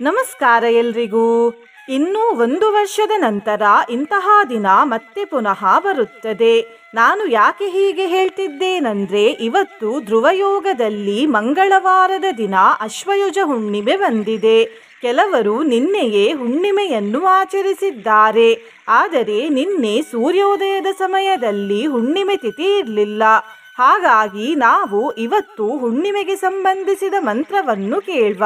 ನಮಸ್ಕಾರ ಎಲ್ರಿಗೂ. ಇನ್ನೂ 1 ವರ್ಷದ ನಂತರ ಇಂತಹ ದಿನ ಮತ್ತೆ ಪುನಃ ಬರುತ್ತದೆ. ನಾನು ಯಾಕೆ ಹೀಗೆ ಹೇಳ್ತಿದ್ದೇನೆಂದ್ರೆ, ಇವತ್ತು ಧ್ರುವಯೋಗದಲ್ಲಿ ಮಂಗಳವಾರದ ದಿನ ಅಶ್ವಯುಜ ಹುಣ್ಣಿಮೆ ಬಂದಿದೆ. ಕೆಲವರು ನಿನ್ನೆಯೇ ಹುಣ್ಣಿಮೆಯನ್ನು ಆಚರಿಸಿದ್ದಾರೆ. ಆದರೆ ನಿನ್ನೆ ಸೂರ್ಯೋದಯದ ಸಮಯದಲ್ಲಿ ಹುಣ್ಣಿಮೆ ತಿಥಿ ಇರಲಿಲ್ಲ. ಹಾಗಾಗಿ ನಾವು ಇವತ್ತು ಹುಣ್ಣಿಮೆಗೆ ಸಂಬಂಧಿಸಿದ ಮಂತ್ರವನ್ನು ಕೇಳುವ.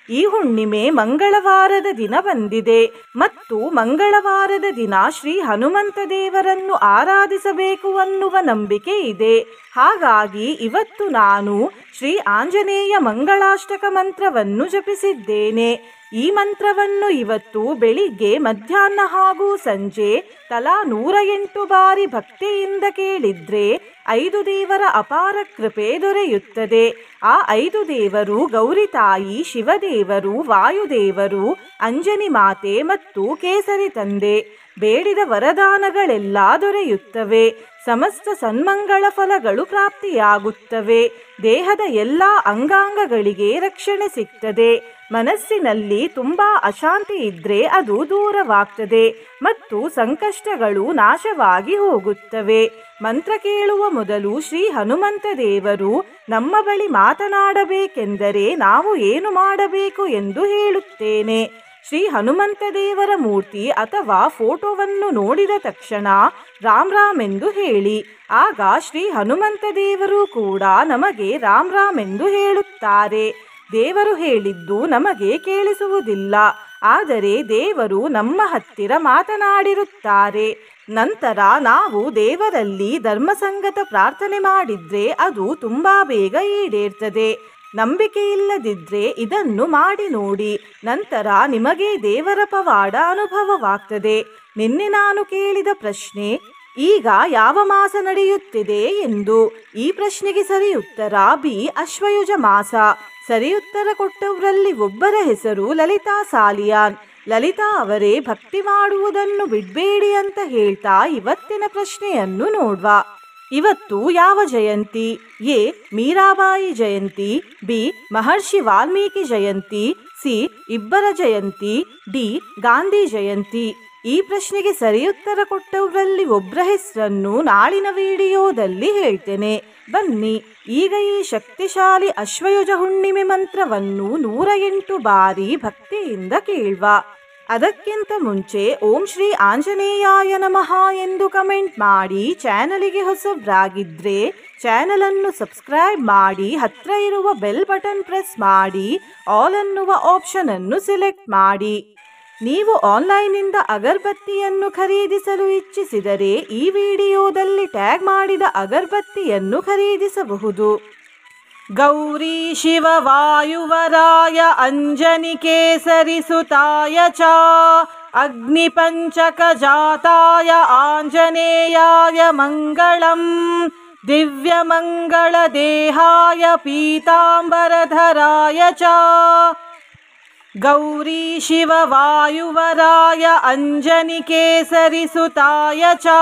ಈ ಹುಣ್ಣಿಮೆ ಮಂಗಳವಾರದ ದಿನ ಬಂದಿದೆ ಮತ್ತು ಮಂಗಳವಾರದ ದಿನ ಶ್ರೀ ಹನುಮಂತ ದೇವರನ್ನು ಆರಾಧಿಸಬೇಕು ಅನ್ನುವ ನಂಬಿಕೆ ಇದೆ. ಹಾಗಾಗಿ ಇವತ್ತು ನಾನು ಶ್ರೀ ಆಂಜನೇಯ ಮಂಗಳಾಷ್ಟಕ ಮಂತ್ರವನ್ನು ಜಪಿಸಿದ್ದೇನೆ. ಈ ಮಂತ್ರವನ್ನು ಇವತ್ತು ಬೆಳಿಗ್ಗೆ, ಮಧ್ಯಾಹ್ನ ಹಾಗೂ ಸಂಜೆ ತಲಾ 108 ಬಾರಿ ಭಕ್ತಿಯಿಂದ ಕೇಳಿದ್ರೆ 5 ದೇವರ ಅಪಾರ ಕೃಪೆ ದೊರೆಯುತ್ತದೆ. ಆ 5 ದೇವರು ಗೌರಿ ತಾಯಿ, ಶಿವದೇವರು, ವಾಯುದೇವರು, ಅಂಜನಿ ಮಾತೆ ಮತ್ತು ಕೇಸರಿ ತಂದೆ. ಬೇಡಿದ ವರದಾನಗಳೆಲ್ಲ ದೊರೆಯುತ್ತವೆ. ಸಮಸ್ತ ಸನ್ಮಂಗಳ ಫಲಗಳು ಪ್ರಾಪ್ತಿಯಾಗುತ್ತವೆ. ದೇಹದ ಎಲ್ಲ ಅಂಗಾಂಗಗಳಿಗೆ ರಕ್ಷಣೆ ಸಿಗ್ತದೆ. ಮನಸ್ಸಿನಲ್ಲಿ ತುಂಬಾ ಅಶಾಂತಿ ಇದ್ರೆ ಅದು ದೂರವಾಗ್ತದೆ ಮತ್ತು ಸಂಕಷ್ಟಗಳು ನಾಶವಾಗಿ ಹೋಗುತ್ತವೆ. ಮಂತ್ರ ಕೇಳುವ ಮೊದಲು ಶ್ರೀ ಹನುಮಂತ ದೇವರು ನಮ್ಮ ಬಳಿ ಮಾತನಾಡಬೇಕೆಂದರೆ ನಾವು ಏನು ಮಾಡಬೇಕು ಎಂದು ಹೇಳುತ್ತೇನೆ. ಶ್ರೀ ಹನುಮಂತ ದೇವರ ಮೂರ್ತಿ ಅಥವಾ ಫೋಟೋವನ್ನು ನೋಡಿದ ತಕ್ಷಣ ರಾಮ್ ರಾಮ್ ಎಂದು ಹೇಳಿ. ಆಗ ಶ್ರೀ ಹನುಮಂತ ದೇವರು ಕೂಡ ನಮಗೆ ರಾಮ್ ರಾಮ್ ಎಂದು ಹೇಳುತ್ತಾರೆ. ದೇವರು ಹೇಳಿದ್ದು ನಮಗೆ ಕೇಳಿಸುವುದಿಲ್ಲ, ಆದರೆ ದೇವರು ನಮ್ಮ ಹತ್ತಿರ ಮಾತನಾಡಿರುತ್ತಾರೆ. ನಂತರ ನಾವು ದೇವರಲ್ಲಿ ಧರ್ಮಸಂಗತ ಪ್ರಾರ್ಥನೆ ಮಾಡಿದ್ರೆ ಅದು ತುಂಬಾ ಬೇಗ ಈಡೇರ್ತದೆ. ನಂಬಿಕೆ ಇಲ್ಲದಿದ್ರೆ ಇದನ್ನು ಮಾಡಿ ನೋಡಿ, ನಂತರ ನಿಮಗೆ ದೇವರ ಪವಾಡ ಅನುಭವವಾಗ್ತದೆ. ನಿನ್ನೆ ನಾನು ಕೇಳಿದ ಪ್ರಶ್ನೆ, ಈಗ ಯಾವ ಮಾಸ ನಡೆಯುತ್ತಿದೆ ಎಂದು. ಈ ಪ್ರಶ್ನೆಗೆ ಸರಿ ಉತ್ತರ ಬಿ, ಅಶ್ವಯುಜ ಮಾಸ. ಸರಿ ಉತ್ತರ ಕೊಟ್ಟವರಲ್ಲಿ ಒಬ್ಬರ ಹೆಸರು ಲಲಿತಾ ಸಾಲಿಯಾನ್. ಲಲಿತಾ ಅವರೇ, ಭಕ್ತಿ ಮಾಡುವುದನ್ನು ಬಿಡಬೇಡಿ ಅಂತ ಹೇಳ್ತಾ ಇವತ್ತಿನ ಪ್ರಶ್ನೆಯನ್ನು ನೋಡುವ. ಇವತ್ತು ಯಾವ ಜಯಂತಿ? A, Meerabai Jayanti, B, Maharshi Valmiki Jayanti, C, ಇಬ್ಬರ ಜಯಂತಿ, ಡಿ, ಗಾಂಧಿ ಜಯಂತಿ. ಈ ಪ್ರಶ್ನೆಗೆ ಸರಿ ಉತ್ತರ ಕೊಟ್ಟವರಲ್ಲಿ ಒಬ್ಬರ ಹೆಸರನ್ನು ನಾಳಿನ ವಿಡಿಯೋದಲ್ಲಿ ಹೇಳ್ತೇನೆ. ಬನ್ನಿ ಈಗ ಈ ಶಕ್ತಿಶಾಲಿ ಅಶ್ವಯುಜ ಹುಣ್ಣಿಮೆ ಮಂತ್ರವನ್ನು 108 ಬಾರಿ ಭಕ್ತಿಯಿಂದ ಕೇಳುವ. ಅದಕ್ಕಿಂತ ಮುಂಚೆ ಓಂ ಶ್ರೀ ಆಂಜನೇಯಾಯ ನಮಃ ಎಂದು ಕಮೆಂಟ್ ಮಾಡಿ. ಚಾನಲಿಗೆ ಹೊಸಬ್ರಾಗಿದ್ರೆ ಚಾನಲನ್ನು ಸಬ್ಸ್ಕ್ರೈಬ್ ಮಾಡಿ, ಹತ್ರ ಇರುವ ಬೆಲ್ ಬಟನ್ ಪ್ರೆಸ್ ಮಾಡಿ, ಆಲ್ ಅನ್ನುವ ಆಪ್ಷನ್ ಅನ್ನು ಸೆಲೆಕ್ಟ್ ಮಾಡಿ. ನೀವು ಆನ್ಲೈನ್ನಿಂದ ಅಗರಬತ್ತಿಯನ್ನು ಖರೀದಿಸಲು ಇಚ್ಛಿಸಿದರೆ ಈ ವಿಡಿಯೋದಲ್ಲಿ ಟ್ಯಾಗ್ ಮಾಡಿದ ಅಗರಬತ್ತಿಯನ್ನು ಖರೀದಿಸಬಹುದು. ಗೌರಿ ಶಿವ ವಾಯುವರಾಯ ಅಂಜನಿ ಕೇಸರಿ ಸುತಾಯ ಚ ಅಗ್ನಿ ಪಂಚಕ ಜಾತಾಯ ಆಂಜನೇಯಾಯ ಮಂಗಳಂ ದಿವ್ಯ ಮಂಗಳ ದೇಹಾಯ ಪೀತಾಂಬರಧರಾಯ ಚ. ಗೌರಿ ಶಿವ ವಾಯುವರಾಯ ಅಂಜನಿ ಕೇಸರಿ ಸುತಾಯ ಚ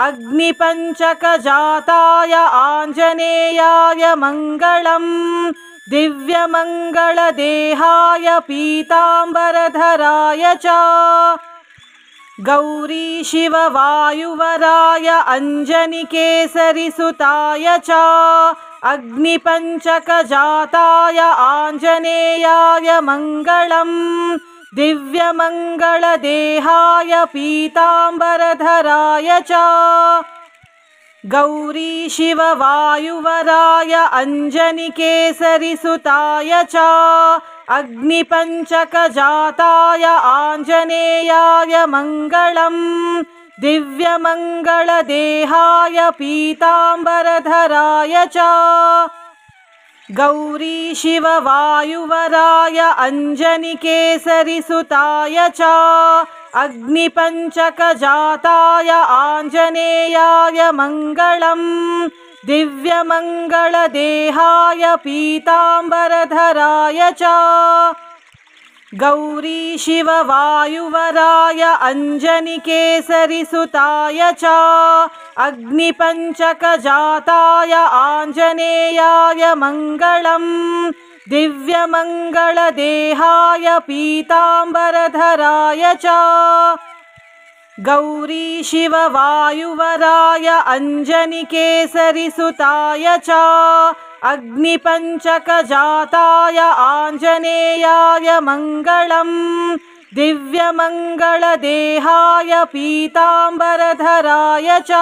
ಅಗ್ನಿ ಪಂಚಕ ಜಾತಾಯ ಆಂಜನೇಯಾಯ ಮಂಗಳಂ ದಿವ್ಯ ಮಂಗಳ ದೇಹಾಯ ಪೀತಾಂಬರಧರಾಯ ಚ. ಗೌರಿ ಶಿವ ವಾಯುವರಾಯ ಅಂಜನಿ ಕೇಸರಿ ಸುತಾಯ ಚ ಅಗ್ನಿ ಪಂಚಕ ಜಾತಾಯ ಆಂಜನೇಯಾಯ ಮಂಗಳಂ ದಿವ್ಯ ಮಂಗಳ ದೇಹಾಯ ಪೀತಾಂಬರಧರಾಯ ಚ. ಗೌರಿ ಶಿವ ವಾಯುವರಾಯ ಅಂಜನಿ ಕೇಸರಿ ಸುತಾಯ ಚ ಅಗ್ನಿ ಪಂಚಕ ಜಾತಾಯ ಆಂಜನೇಯಾಯ ಮಂಗಳಂ ದಿವ್ಯ ಮಂಗಳ ದೇಹಾಯ ಪೀತಾಂಬರಧರಾಯ ಚ. ಗೌರಿ ಶಿವ ವಾಯುವರಾಯ ಅಂಜನಿ ಕೇಸರಿ ಸುತಾಯ ಚ ಅಗ್ನಿ ಪಂಚಕ ಜಾತಾಯ ಆಂಜನೇಯಾಯ ಮಂಗಳಂ ದಿವ್ಯ ಮಂಗಳ ದೇಹಾಯ ಪೀತಾಂಬರಧರಾಯ ಚ. ಗೌರಿ ಶಿವ ವಾಯುವರಾಯ ಅಂಜನಿ ಕೇಸರಿ ಸುತಾಯ ಚ ಅಗ್ನಿ ಪಂಚಕ ಜಾತಾಯ ಆಂಜನೇಯಾಯ ಮಂಗಳಂ दिव्यमङ्गलदेहाय पीताम्बरधराय च गौरी शिववायुवराय अञ्जनिकेसरिसुताय च अग्निपञ्चकजाताय आञ्जनेयाय मङ्गलम् दिव्यमङ्गलदेहाय पीताम्बरधराय च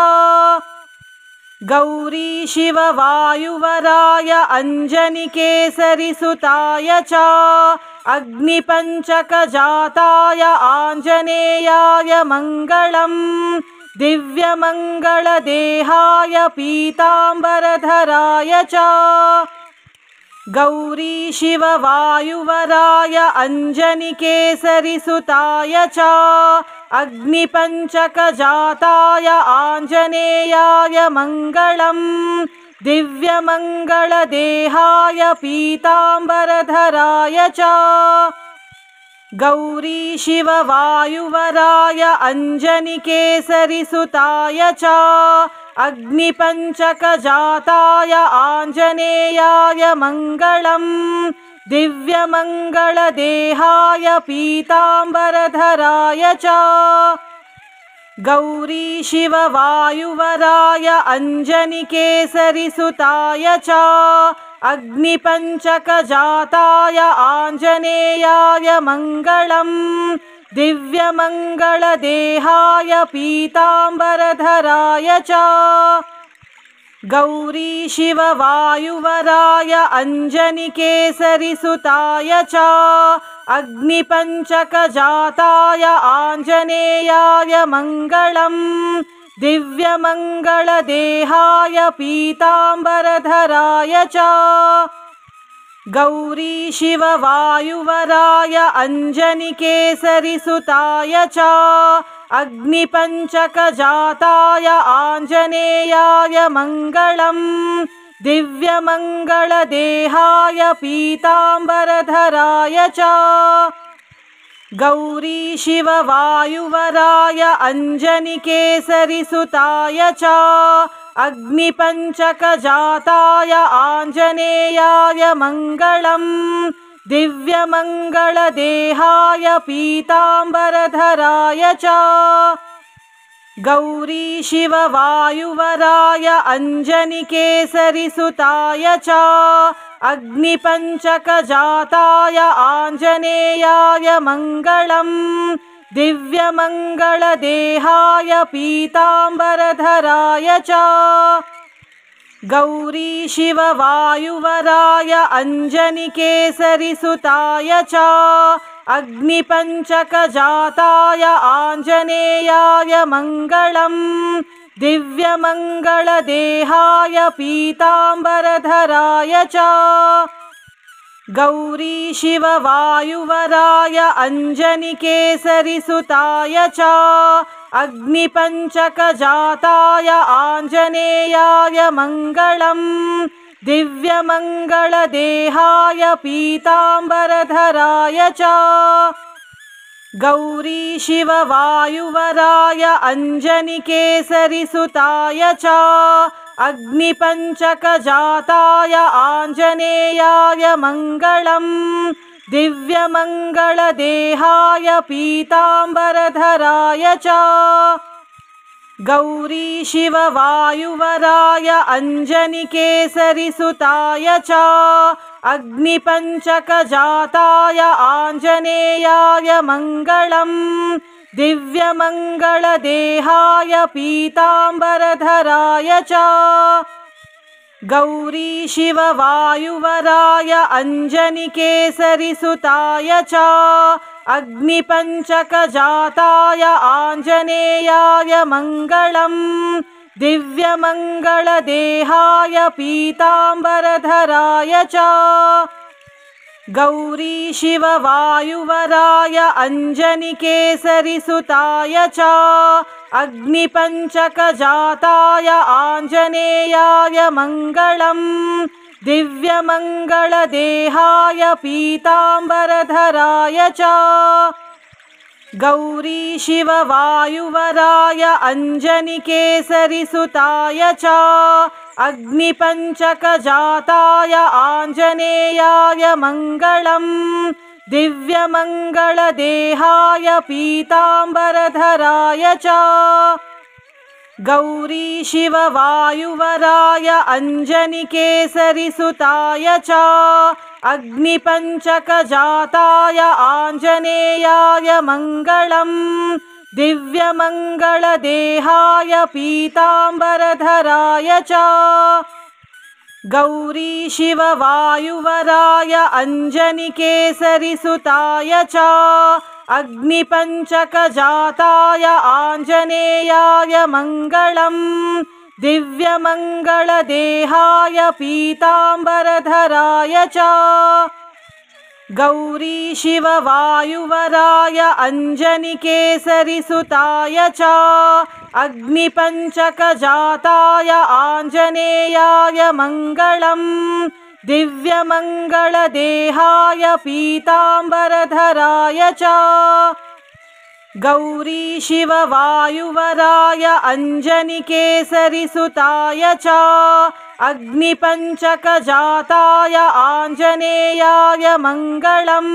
गौरी शिववायुवराय अञ्जनिकेसरिसुताय च अग्निपञ्चकजाताय आञ्जनेयाय मङ्गलम् दिव्यमङ्गलदेहाय पीताम्बरधराय च गौरी शिववायुवराय अञ्जनिकेसरिसुताय च अग्निपञ्चकजाताय आञ्जनेयाय मङ्गलम् दिव्यमङ्गलदेहाय पीताम्बरधराय च गौरी शिववायुवराय अञ्जनिकेसरिसुताय च अग्निपञ्चकजाताय आञ्जनेयाय मङ्गलम् दिव्यमङ्गलदेहाय पीताम्बरधराय च गौरी शिववायुवराय अञ्जनिकेसरिसुताय च अग्निपञ्चकजाताय आञ्जनेयाय मङ्गलम् दिव्यमङ्गलदेहाय पीताम्बरधराय च गौरी शिववायुवराय अञ्जनिकेसरिसुताय च अग्निपञ्चकजाताय आञ्जनेयाय मङ्गलम् दिव्यमङ्गलदेहाय पीताम्बरधराय च गौरी शिववायुवराय अञ्जनिकेसरिसुताय च अग्निपञ्चकजाताय आञ्जनेयाय मङ्गलम् दिव्यमङ्गलदेहाय पीताम्बरधराय च गौरी शिववायुवराय अञ्जनिकेसरिसुताय च अग्निपञ्चकजाताय आञ्जनेयाय मङ्गलम् दिव्यमङ्गलदेहाय पीताम्बरधराय च गौरी शिववायुवराय अञ्जनिकेसरिसुताय च अग्निपञ्चकजाताय आञ्जनेयाय मङ्गलम् दिव्यमङ्गलदेहाय पीताम्बरधराय च गौरी शिववायुवराय अञ्जनिकेसरिसुताय च अग्निपञ्चकजाताय आञ्जनेयाय मङ्गलम् दिव्यमङ्गलदेहाय पीताम्बरधराय च गौरी शिववायुवराय अञ्जनिकेसरिसुताय च अग्निपञ्चकजाताय आञ्जनेयाय मङ्गलम् दिव्यमङ्गलदेहाय पीताम्बरधराय च गौरी शिववायुवराय अञ्जनिकेसरिसुताय च अग्निपञ्चकजाताय आञ्जनेयाय मङ्गलम् दिव्यमङ्गलदेहाय पीताम्बरधराय च गौरी शिववायुवराय अञ्जनिकेसरिसुताय च अग्निपञ्चकजाताय आञ्जनेयाय मङ्गलम् दिव्यमङ्गलदेहाय पीताम्बरधराय च गौरी शिववायुवराय अञ्जनिकेसरिसुताय च अग्निपञ्चकजाताय आञ्जनेयाय मङ्गलम् दिव्यमङ्गलदेहाय पीताम्बरधराय च गौरी शिववायुवराय अञ्जनिकेसरिसुताय च अग्निपञ्चकजाताय आञ्जनेयाय मङ्गलम् दिव्यमङ्गलदेहाय पीताम्बरधराय च गौरी शिववायुवराय अञ्जनिकेसरिसुताय च अग्निपञ्चकजाताय आञ्जनेयाय मङ्गलम् दिव्यमङ्गलदेहाय पीताम्बरधराय च गौरीशिववायुवराय अञ्जनिकेसरिसुताय च अग्निपञ्चकजाताय आञ्जनेयाय मङ्गलम् दिव्यमङ्गलदेहाय पीताम्बरधराय च गौरीशिववायुवराय अञ्जनिकेसरिसुताय च अग्निपञ्चकजाताय आञ्जनेयाय मङ्गलम् दिव्यमङ्गलदेहाय पीताम्बरधराय च गौरीशिववायुवराय अञ्जनिकेसरिसुताय च अग्निपञ्चकजाताय आञ्जनेयाय मङ्गलम् दिव्यमङ्गलदेहाय पीताम्बरधराय च गौरीशिववायुवराय अञ्जनिकेसरिसुताय च अग्निपञ्चकजाताय आञ्जनेयाय मङ्गलम्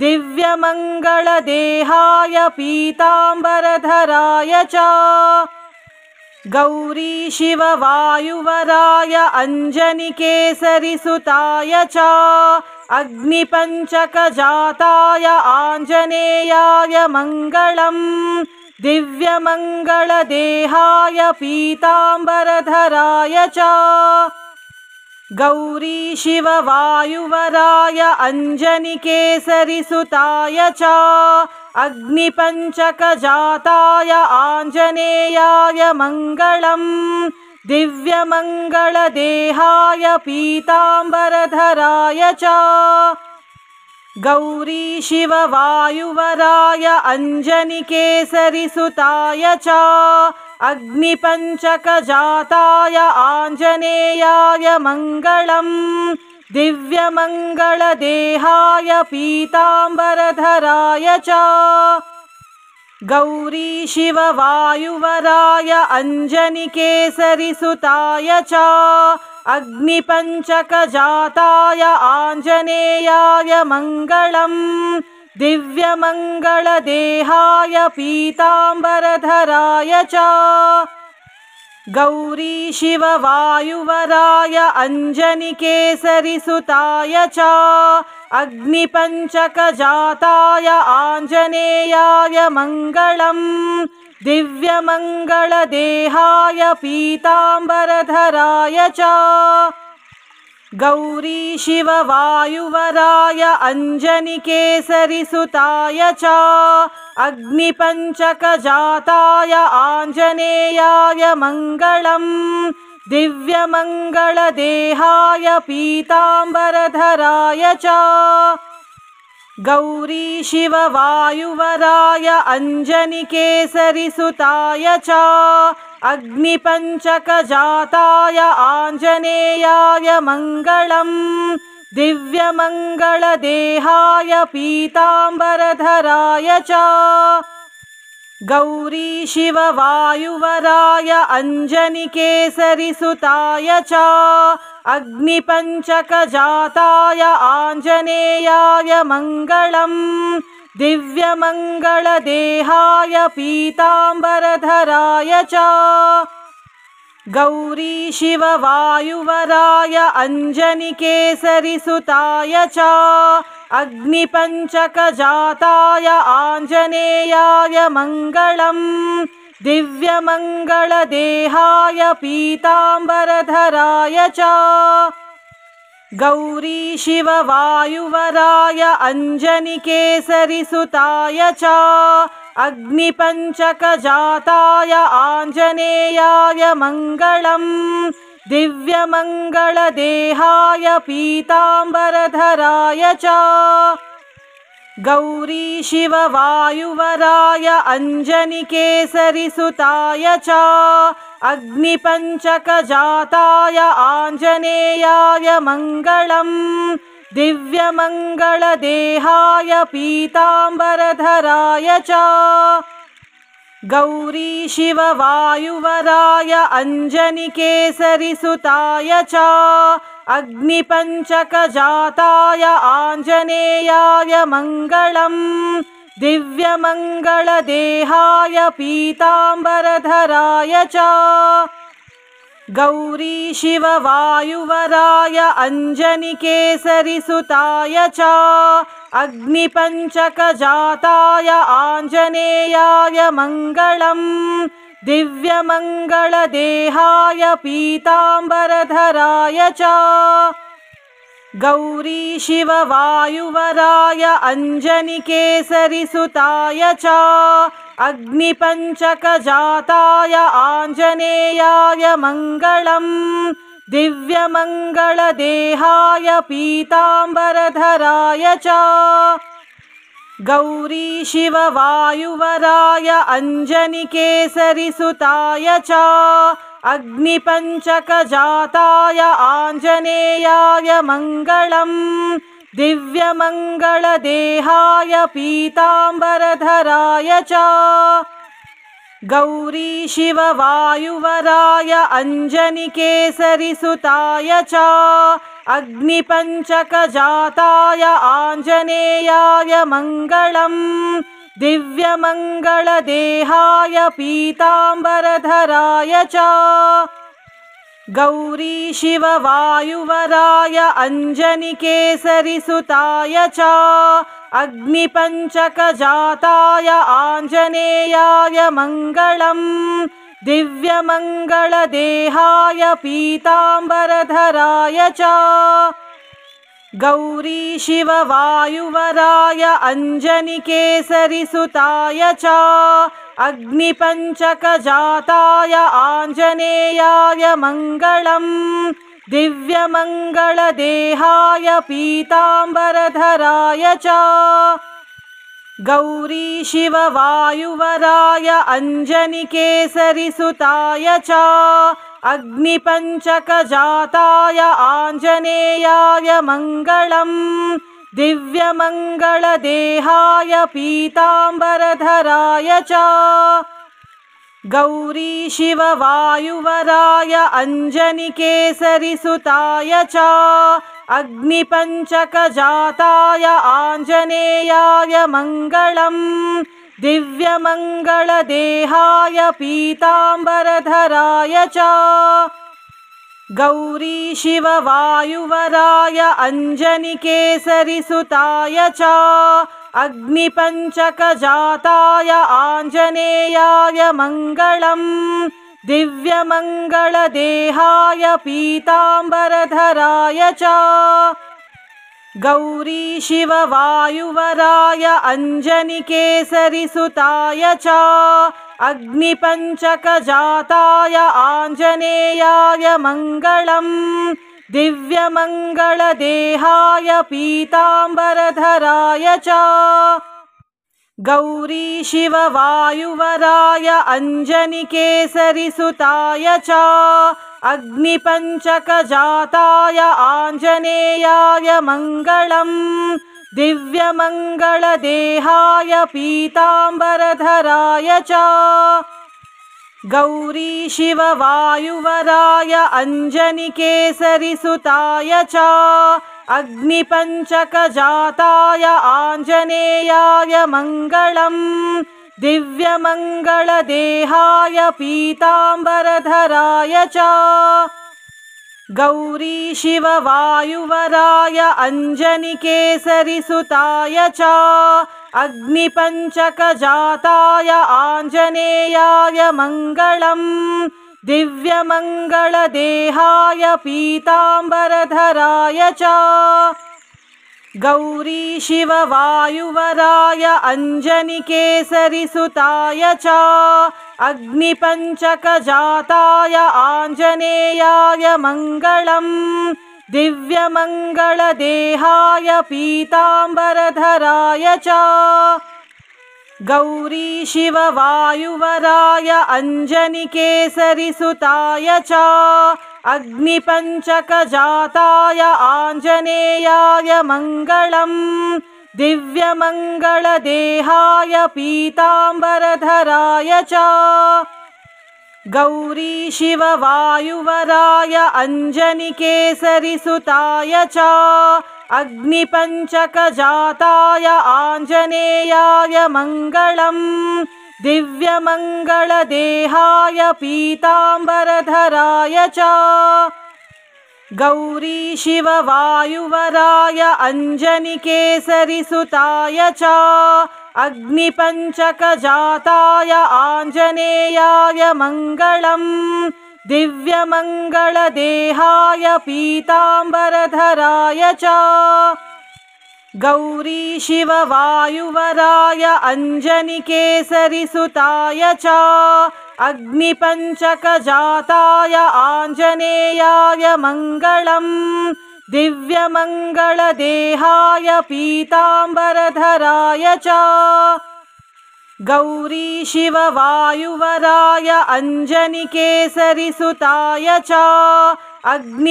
दिव्यमङ्गलदेहाय पीताम्बरधराय च गौरीशिववायुवराय अञ्जनिकेसरिसुताय च अग्निपञ्चकजाताय आञ्जनेयाय मङ्गलम् दिव्यमङ्गलदेहाय पीताम्बरधराय च गौरीशिववायुवराय अञ्जनिकेसरिसुताय च अग्निपञ्चकजाताय आञ्जनेयाय मङ्गलम् दिव्यमङ्गलदेहाय पीताम्बरधराय च गौरीशिववायुवराय अञ्जनिकेसरिसुताय च अग्निपञ्चकजाताय आञ्जनेयाय मङ्गलम् दिव्यमङ्गलदेहाय पीताम्बरधराय च गौरीशिववायुवराय अञ्जनिकेसरिसुताय च अग्निपञ्चकजाताय आञ्जनेयाय मङ्गलम् दिव्यमङ्गलदेहाय पीताम्बरधराय च गौरीशिववायुवराय अञ्जनिकेसरिसुताय च अग्निपञ्चकजाताय आञ्जनेयाय मङ्गलम् दिव्यमङ्गलदेहाय पीताम्बरधराय च गौरीशिववायुवराय अञ्जनिकेसरिसुताय च अग्निपञ्चकजाताय आञ्जनेयाय मङ्गलम् दिव्यमङ्गलदेहाय पीताम्बरधराय च गौरीशिववायुवराय अञ्जनिकेसरिसुताय च अग्निपञ्चकजाताय आञ्जनेयाय मङ्गलम् दिव्यमङ्गलदेहाय पीताम्बरधराय च गौरीशिववायुवराय अञ्जनिकेसरिसुताय च अग्निपञ्चकजाताय आञ्जनेयाय मङ्गलम् दिव्यमङ्गलदेहाय पीताम्बरधराय च गौरीशिववायुवराय अञ्जनिकेसरिसुताय च अग्निपञ्चकजाताय आञ्जनेयाय मङ्गलम् दिव्यमङ्गलदेहाय पीताम्बरधराय च गौरीशिववायुवराय अञ्जनिकेसरिसुताय च अग्निपञ्चकजाताय आञ्जनेयाय मङ्गलम् दिव्यमङ्गलदेहाय पीताम्बरधराय च गौरीशिववायुवराय अञ्जनिकेसरिसुताय च अग्निपञ्चकजाताय आञ्जनेयाय मङ्गलम् दिव्यमङ्गलदेहाय पीताम्बरधराय च गौरी शिववायुवराय अञ्जनिकेसरिसुताय च अग्निपञ्चकजाताय आञ्जनेयाय मङ्गलम् दिव्यमङ्गलदेहाय पीताम्बरधराय च गौरी शिववायुवराय अञ्जनिकेसरिसुताय च अग्निपञ्चकजाताय आञ्जनेयाय मङ्गलम् दिव्यमङ्गलदेहाय पीताम्बरधराय च गौरी शिववायुवराय अञ्जनिकेसरिसुताय च अग्निपञ्चकजाताय आञ्जनेयाय मङ्गलम् दिव्यमङ्गलदेहाय पीताम्बरधराय च गौरी शिववायुवराय अञ्जनिकेसरिसुताय च अग्निपञ्चकजाताय आञ्जनेयाय मङ्गलम् दिव्यमङ्गलदेहाय पीताम्बरधराय च गौरी शिववायुवराय अञ्जनिकेसरिसुताय च अग्निपञ्चकजाताय आञ्जनेयाय मङ्गलम् दिव्यमङ्गलदेहाय पीताम्बरधराय च गौरी शिववायुवराय अञ्जनिकेसरिसुताय च अग्निपञ्चकजाताय आञ्जनेयाय मङ्गलम् दिव्यमङ्गलदेहाय पीताम्बरधराय च गौरी शिववायुवराय अञ्जनिकेसरिसुताय च अग्निपञ्चकजाताय आञ्जनेयाय मङ्गलम् दिव्यमङ्गलदेहाय पीताम्बरधराय च गौरी शिववायुवराय अञ्जनिकेसरिसुताय च अग्निपञ्चकजाताय आञ्जनेयाय मङ्गलम् दिव्यमङ्गलदेहाय पीताम्बरधराय च गौरी शिववायुवराय अञ्जनिकेसरिसुताय च अग्निपञ्चकजाताय आञ्जनेयाय मङ्गलम् दिव्यमङ्गलदेहाय पीताम्बरधराय च गौरी शिववायुवराय अञ्जनिकेसरिसुताय च अग्निपञ्चकजाताय आञ्जनेयाय मङ्गलम् दिव्यमङ्गलदेहाय पीताम्बरधराय च गौरी शिववायुवराय अञ्जनिकेसरिसुताय च अग्निपञ्चकजाताय आञ्जनेयाय मङ्गलम् दिव्यमङ्गलदेहाय पीताम्बरधराय च गौरी शिववायुवराय अञ्जनिकेसरिसुताय च अग्निपञ्चकजाताय आञ्जनेयाय मङ्गलम् दिव्यमङ्गलदेहाय पीताम्बरधराय च गौरी शिववायुवराय अञ्जनिकेसरिसुताय च अग्निपञ्चकजाताय आञ्जनेयाय मङ्गलम् दिव्यमङ्गलदेहाय पीताम्बरधराय च गौरी शिववायुवराय अञ्जनिकेसरिसुताय च अग्निपञ्चकजाताय आञ्जनेयाय मङ्गलम् दिव्यमङ्गलदेहाय पीताम्बरधराय च गौरी शिववायुवराय अञ्जनिकेसरिसुताय च अग्निपञ्चकजाताय आञ्जनेयाय मङ्गलम् दिव्यमङ्गलदेहाय पीताम्बरधराय च गौरी शिववायुवराय अञ्जनिकेसरिसुताय च अग्निपञ्चकजाताय आञ्जनेयाय मङ्गलम् दिव्यमङ्गलदेहाय पीताम्बरधराय च गौरीशिववायुवराय अञ्जनिकेसरिसुताय च अग्निपञ्चकजाताय आञ्जनेयाय मङ्गलम् दिव्यमङ्गलदेहाय पीताम्बरधराय च गौरीशिववायुवराय अञ्जनिकेसरिसुताय च अग्निपञ्चकजाताय आञ्जनेयाय मङ्गलम् दिव्यमङ्गलदेहाय पीताम्बरधराय च गौरीशिववायुवराय अञ्जनिकेसरिसुताय च अग्निपञ्चकजाताय आञ्जनेयाय मङ्गलम् दिव्यमङ्गलदेहाय पीताम्बरधराय च गौरीशिववायुवराय अञ्जनिकेसरिसुताय च अग्निपञ्चकजाताय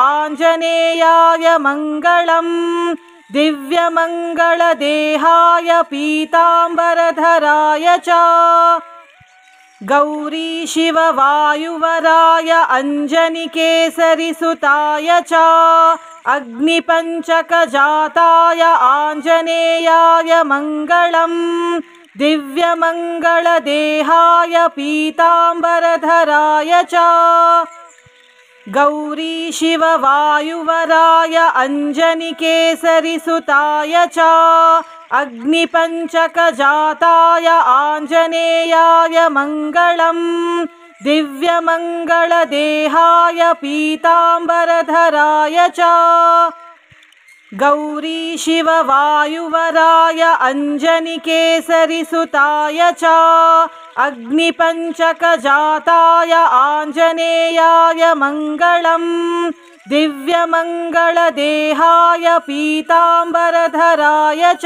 आञ्जनेयाय मङ्गलम् दिव्यमङ्गलदेहाय पीताम्बरधराय च गौरीशिववायुवराय अञ्जनिकेसरिसुताय च अग्निपञ्चकजाताय आञ्जनेयाय मङ्गलम् दिव्यमङ्गलदेहाय पीताम्बरधराय च गौरीशिववायुवराय अञ्जनिकेसरिसुताय च अग्निपञ्चकजाताय आञ्जनेयाय मङ्गलम् दिव्यमङ्गलदेहाय पीताम्बरधराय च गौरीशिववायुवराय अञ्जनिकेसरिसुताय च अग्निपञ्चकजाताय आञ्जनेयाय मङ्गलम् दिव्यमङ्गलदेहाय पीताम्बरधराय च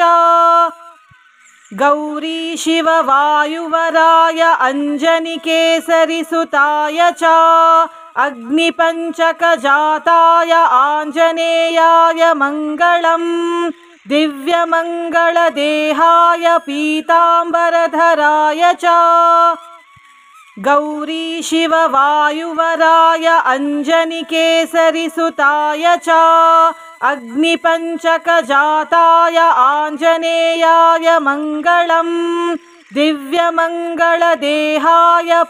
गौरीशिववायुवराय अञ्जनिकेसरिसुताय च अग्निपञ्चकजाताय आञ्जनेयाय मङ्गलम् दिव्यमङ्गलदेहाय पीताम्बरधराय च गौरीशिववायुवराय अञ्जनिकेसरिसुताय च अग्निपञ्चकजाताय आञ्जनेयाय मङ्गलम् दिव्यमङ्गलदेहाय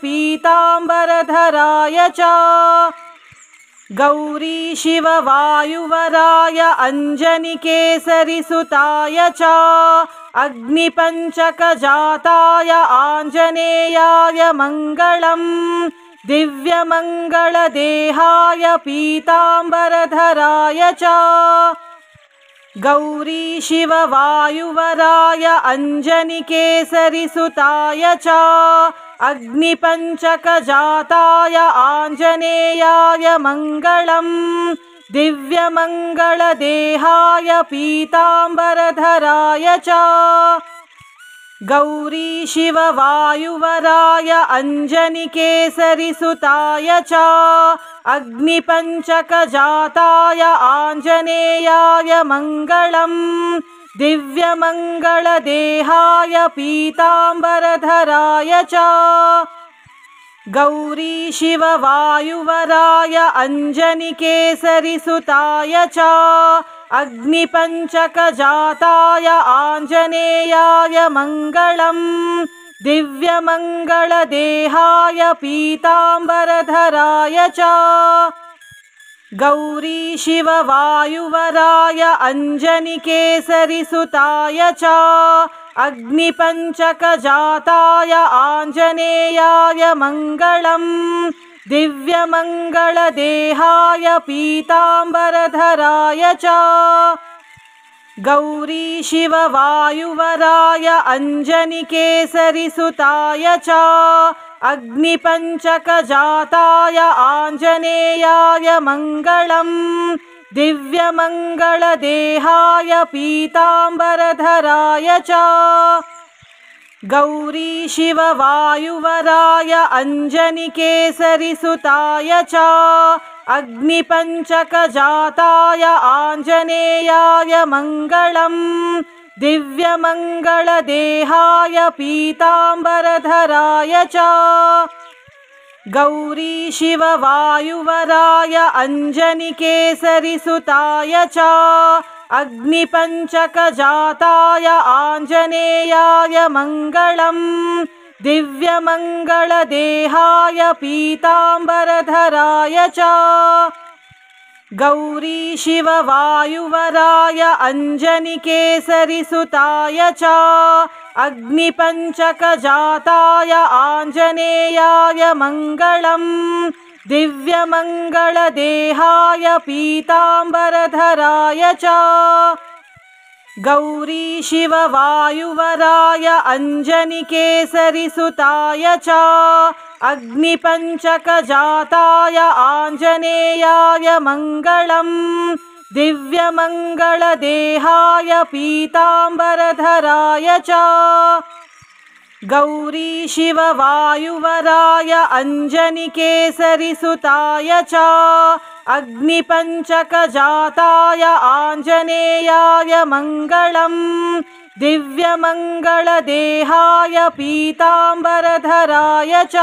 पीताम्बरधराय च गौरीशिववायुवराय अञ्जनिकेसरिसुताय च अग्निपञ्चकजाताय आञ्जनेयाय मङ्गलम् दिव्यमङ्गलदेहाय पीताम्बरधराय च गौरीशिववायुवराय अञ्जनिकेसरिसुताय च अग्निपञ्चकजाताय आञ्जनेयाय मङ्गलम् दिव्यमङ्गलदेहाय पीताम्बरधराय च गौरीशिववायुवराय अञ्जनिकेसरिसुताय च अग्निपञ्चकजाताय आञ्जनेयाय मङ्गलम् दिव्यमङ्गलदेहाय पीताम्बरधराय च गौरीशिववायुवराय अञ्जनिकेसरिसुताय च अग्निपञ्चकजाताय आञ्जनेयाय मङ्गलम् दिव्यमङ्गलदेहाय पीताम्बरधराय च गौरीशिववायुवराय अञ्जनिकेसरिसुताय च अग्निपञ्चकजाताय आञ्जनेयाय मङ्गलम् दिव्यमङ्गलदेहाय पीताम्बरधराय च गौरीशिववायुवराय अञ्जनिकेसरिसुताय च अग्निपञ्चकजाताय आञ्जनेयाय मङ्गलम् दिव्यमङ्गलदेहाय पीताम्बरधराय च गौरी शिववायुवराय अञ्जनिकेसरिसुताय च अग्निपञ्चकजाताय आञ्जनेयाय मङ्गलम् दिव्यमङ्गलदेहाय पीताम्बरधराय च गौरी शिववायुवराय अञ्जनिकेसरिसुताय च अग्निपञ्चकजाताय आञ्जनेयाय मङ्गलम् दिव्यमङ्गलदेहाय पीताम्बरधराय च गौरी शिववायुवराय अञ्जनिकेसरिसुताय च अग्निपञ्चकजाताय आञ्जनेयाय मङ्गलम् दिव्यमङ्गलदेहाय पीताम्बरधराय च गौरी शिववायुवराय अञ्जनिकेसरिसुताय च अग्निपञ्चकजाताय आञ्जनेयाय मङ्गलम् दिव्यमङ्गलदेहाय पीताम्बरधराय च गौरी शिववायुवराय अञ्जनिकेसरिसुताय च अग्निपञ्चकजाताय आञ्जनेयाय मङ्गलम् दिव्यमङ्गलदेहाय पीताम्बरधराय च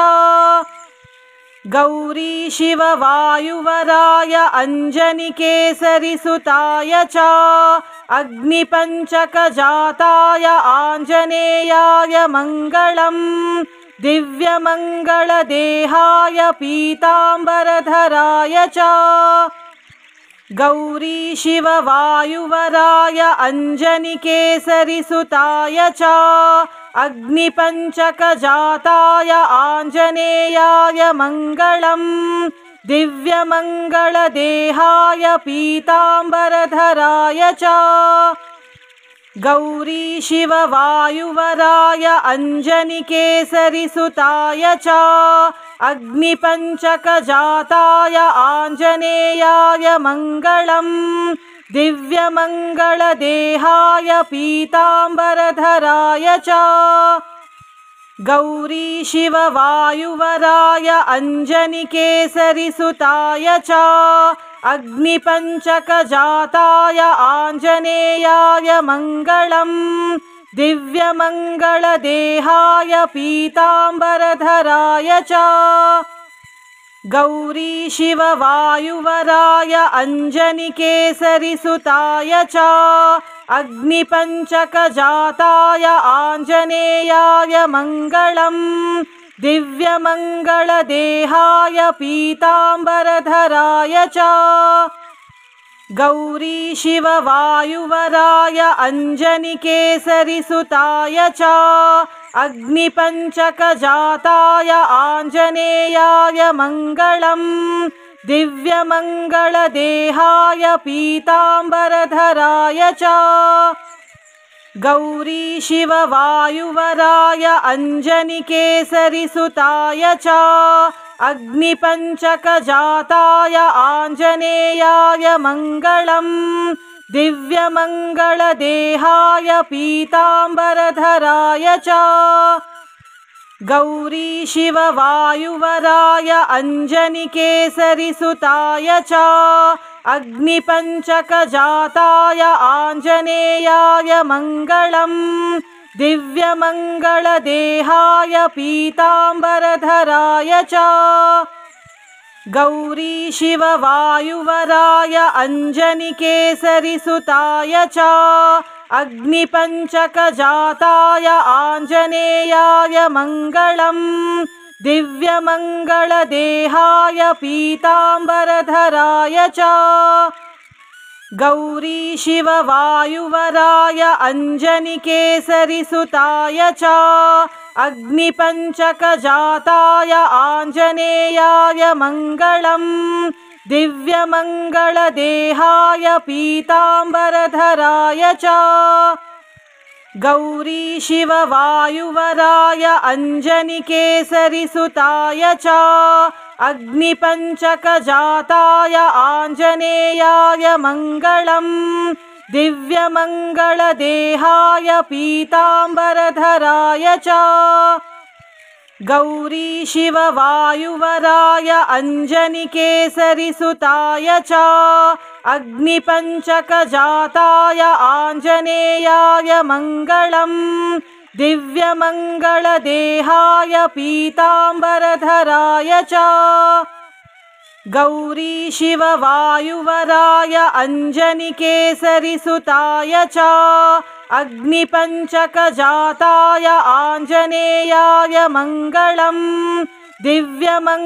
गौरी शिववायुवराय अञ्जनिकेसरिसुताय च अग्निपञ्चकजाताय आञ्जनेयाय मङ्गलम् दिव्यमङ्गलदेहाय पीताम्बरधराय च गौरी शिववायुवराय अञ्जनिकेसरिसुताय च अग्निपञ्चकजाताय आञ्जनेयाय मङ्गलम् दिव्यमङ्गलदेहाय पीताम्बरधराय च गौरी शिववायुवराय अञ्जनिकेसरिसुताय च अग्निपञ्चकजाताय आञ्जनेयाय मङ्गलम् दिव्यमङ्गलदेहाय पीताम्बरधराय च गौरी शिववायुवराय अञ्जनिकेसरिसुताय च अग्निपञ्चकजाताय आञ्जनेयाय मङ्गलम् दिव्यमङ्गलदेहाय पीताम्बरधराय च गौरी शिववायुवराय अञ्जनिकेसरिसुताय च अग्निपञ्चकजाताय आञ्जनेयाय मङ्गलम् दिव्यमङ्गलदेहाय पीताम्बरधराय च गौरी शिववायुवराय अञ्जनिकेसरिसुताय च अग्निपञ्चकजाताय आञ्जनेयाय मङ्गलम् दिव्यमङ्गलदेहाय पीताम्बरधराय च गौरी शिववायुवराय अञ्जनिकेसरिसुताय च अग्निपञ्चकजाताय आञ्जनेयाय मङ्गलम् दिव्यमङ्गलदेहाय पीताम्बरधराय च गौरी शिववायुवराय अञ्जनिकेसरिसुताय च अग्निपञ्चकजाताय आञ्जनेयाय मङ्गलम् दिव्यमङ्गलदेहाय पीताम्बरधराय च गौरी शिववायुवराय अञ्जनिकेसरिसुताय च अग्निपञ्चकजाताय आञ्जनेयाय मङ्गलम् दिव्यमङ्गलदेहाय पीताम्बरधराय च गौरी शिववायुवराय अञ्जनिकेसरिसुताय च अग्निपञ्चकजाताय आञ्जनेयाय मङ्गलम् दिव्यमङ्गलदेहाय पीताम्बरधराय च गौरी शिववायुवराय अञ्जनिकेसरिसुताय च अग्निपञ्चकजाताय आञ्जनेयाय मङ्गलम् दिव्यमङ्गलदेहाय पीताम्बरधराय च गौरी शिववायुवराय अञ्जनिकेसरिसुताय च अग्निपञ्चकजाताय आञ्जनेयाय मङ्गलम् दिव्यमङ्गलदेहाय पीताम्बरधराय च गौरी शिववायुवराय अञ्जनिकेसरिसुताय च अग्निपञ्चकजाताय आञ्जनेयाय मङ्गलम् दिव्यमङ्गलदेहाय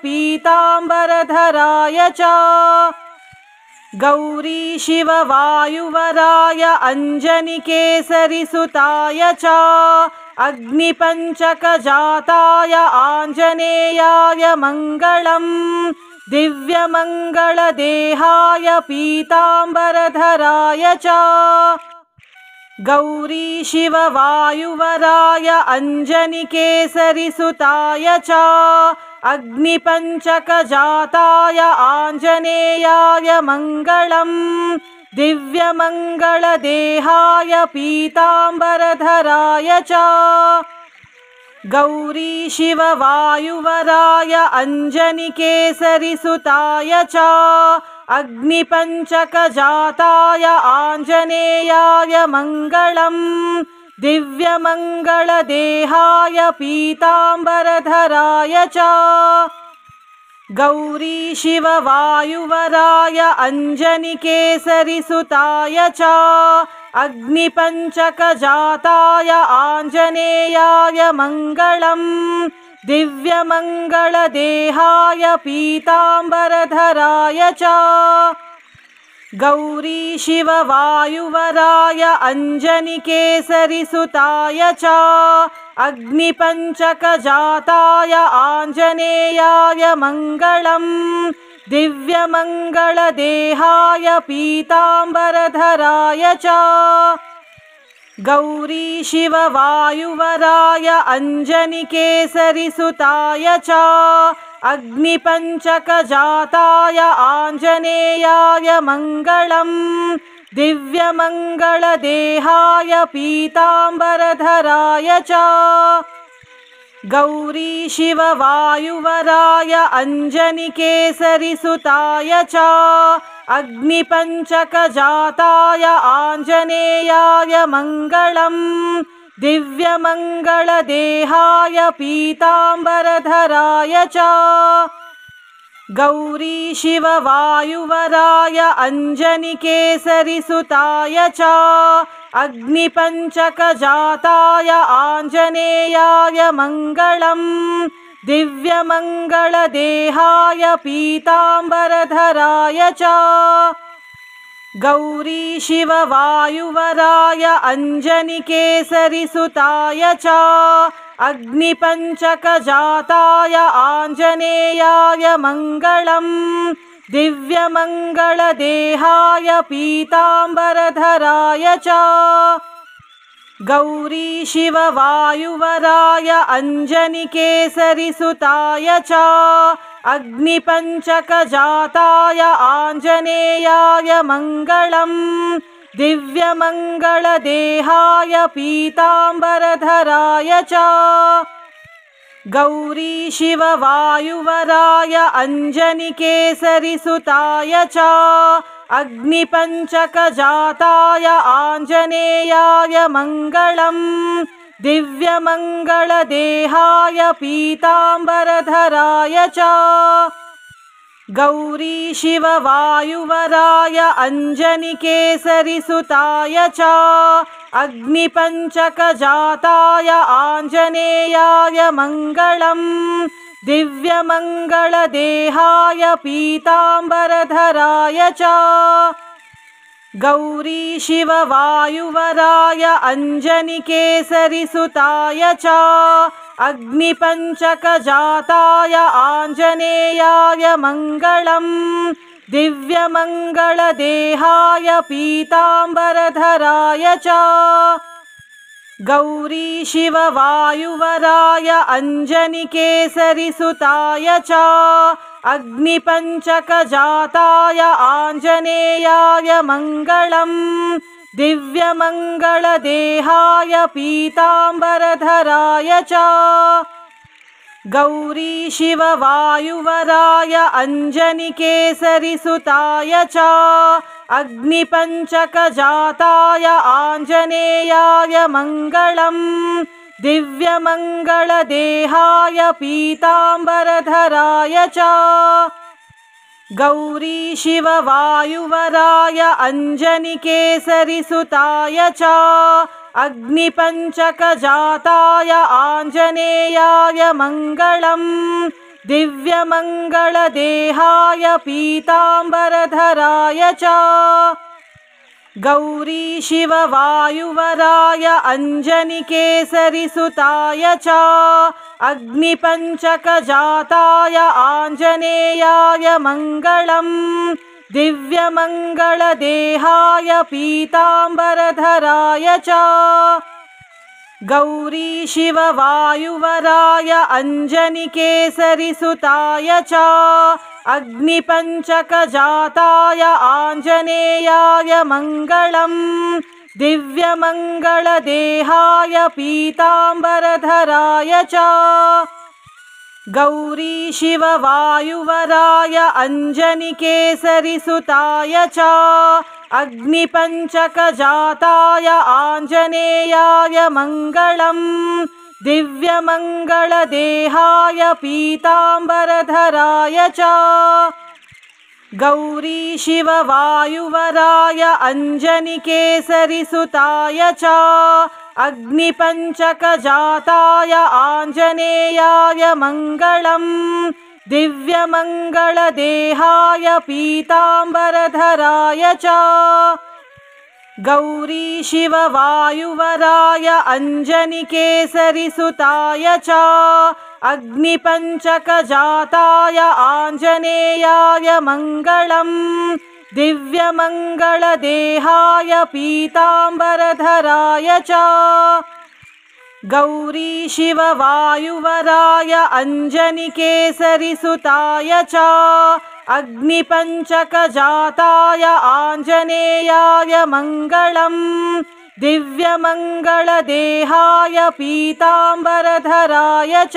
पीताम्बरधराय च गौरी शिववायुवराय अञ्जनिकेसरिसुताय च अग्निपञ्चकजाताय आञ्जनेयाय मङ्गलम् दिव्यमङ्गलदेहाय पीताम्बरधराय च गौरी शिववायुवराय अञ्जनिकेसरिसुताय च अग्निपञ्चकजाताय आञ्जनेयाय मङ्गलम् दिव्यमङ्गलदेहाय पीताम्बरधराय च गौरी शिववायुवराय अञ्जनिकेसरिसुताय च अग्निपञ्चकजाताय आञ्जनेयाय मङ्गलम् दिव्यमङ्गलदेहाय पीताम्बरधराय च गौरी शिववायुवराय अञ्जनिकेसरिसुताय च अग्निपञ्चकजाताय आञ्जनेयाय मङ्गलम् दिव्यमङ्गलदेहाय पीताम्बरधराय च गौरी शिववायुवराय अञ्जनिकेसरिसुताय च अग्निपञ्चकजाताय आञ्जनेयाय मङ्गलम् दिव्यमङ्गलदेहाय पीताम्बरधराय च गौरी शिववायुवराय अञ्जनिकेसरिसुताय च अग्निपञ्चकजाताय आञ्जनेयाय मङ्गलम् दिव्यमङ्गलदेहाय पीताम्बरधराय च गौरी शिववायुवराय अञ्जनिकेसरिसुताय च अग्निपञ्चकजाताय आञ्जनेयाय मङ्गलम् दिव्यमङ्गलदेहाय पीताम्बरधराय च गौरी शिववायुवराय अञ्जनिकेसरिसुताय च अग्निपञ्चकजाताय आञ्जनेयाय मङ्गलम् दिव्यमङ्गलदेहाय पीताम्बरधराय च गौरी शिववायुवराय अञ्जनिकेसरिसुताय च अग्निपञ्चकजाताय आञ्जनेयाय मङ्गलम् दिव्यमङ्गलदेहाय पीताम्बरधराय च गौरी शिववायुवराय अञ्जनिकेसरिसुताय च अग्निपञ्चकजाताय आञ्जनेयाय मङ्गलम् दिव्यमङ्गलदेहाय पीताम्बरधराय च गौरी शिववायुवराय अञ्जनिकेसरिसुताय च अग्निपञ्चकजाताय आञ्जनेयाय मङ्गलम् दिव्यमङ्गलदेहाय पीताम्बरधराय च गौरी शिववायुवराय अञ्जनिकेसरिसुताय च अग्निपञ्चकजाताय आञ्जनेयाय मङ्गलम् दिव्यमङ्गलदेहाय पीताम्बरधराय च गौरी शिववायुवराय अञ्जनिकेसरिसुताय च अग्निपञ्चकजाताय आञ्जनेयाय मङ्गलम् दिव्यमङ्गलदेहाय पीताम्बरधराय च गौरी शिववायुवराय अञ्जनिकेसरिसुताय च अग्निपञ्चकजाताय आञ्जनेयाय मङ्गलम् दिव्यमङ्गलदेहाय पीताम्बरधराय च गौरीशिववायुवराय अञ्जनिकेसरिसुताय च अग्निपञ्चकजाताय आञ्जनेयाय मङ्गलम् दिव्यमङ्गलदेहाय पीताम्बरधराय च गौरीशिववायुवराय अञ्जनिकेसरिसुताय च अग्निपञ्चकजाताय आञ्जनेयाय मङ्गलम् दिव्यमङ्गलदेहाय पीताम्बरधराय च गौरीशिववायुवराय अञ्जनिकेसरिसुताय च अग्निपञ्चकजाताय आञ्जनेयाय मङ्गलम् दिव्यमङ्गलदेहाय पीताम्बरधराय च गौरीशिववायुवराय अञ्जनिकेसरिसुताय च अग्निपञ्चकजाताय आञ्जनेयाय मङ्गलम् दिव्यमङ्गलदेहाय पीताम्बरधराय च गौरीशिववायुवराय अञ्जनिकेसरिसुताय च अग्निपञ्चकजाताय आञ्जनेयाय मङ्गलम् दिव्यमङ्गलदेहाय पीताम्बरधराय च गौरीशिववायुवराय अञ्जनिकेसरिसुताय च अग्निपञ्चकजाताय आञ्जनेयाय मङ्गलम् दिव्यमङ्गलदेहाय पीताम्बरधराय च गौरीशिववायुवराय अञ्जनिकेसरिसुताय च अग्निपञ्चकजाताय आञ्जनेयाय मङ्गलम् दिव्यमङ्गलदेहाय पीताम्बरधराय च गौरीशिववायुवराय अञ्जनिकेसरिसुताय च अग्निपञ्चकजाताय आञ्जनेयाय मङ्गलम् दिव्यमङ्गलदेहाय पीताम्बरधराय च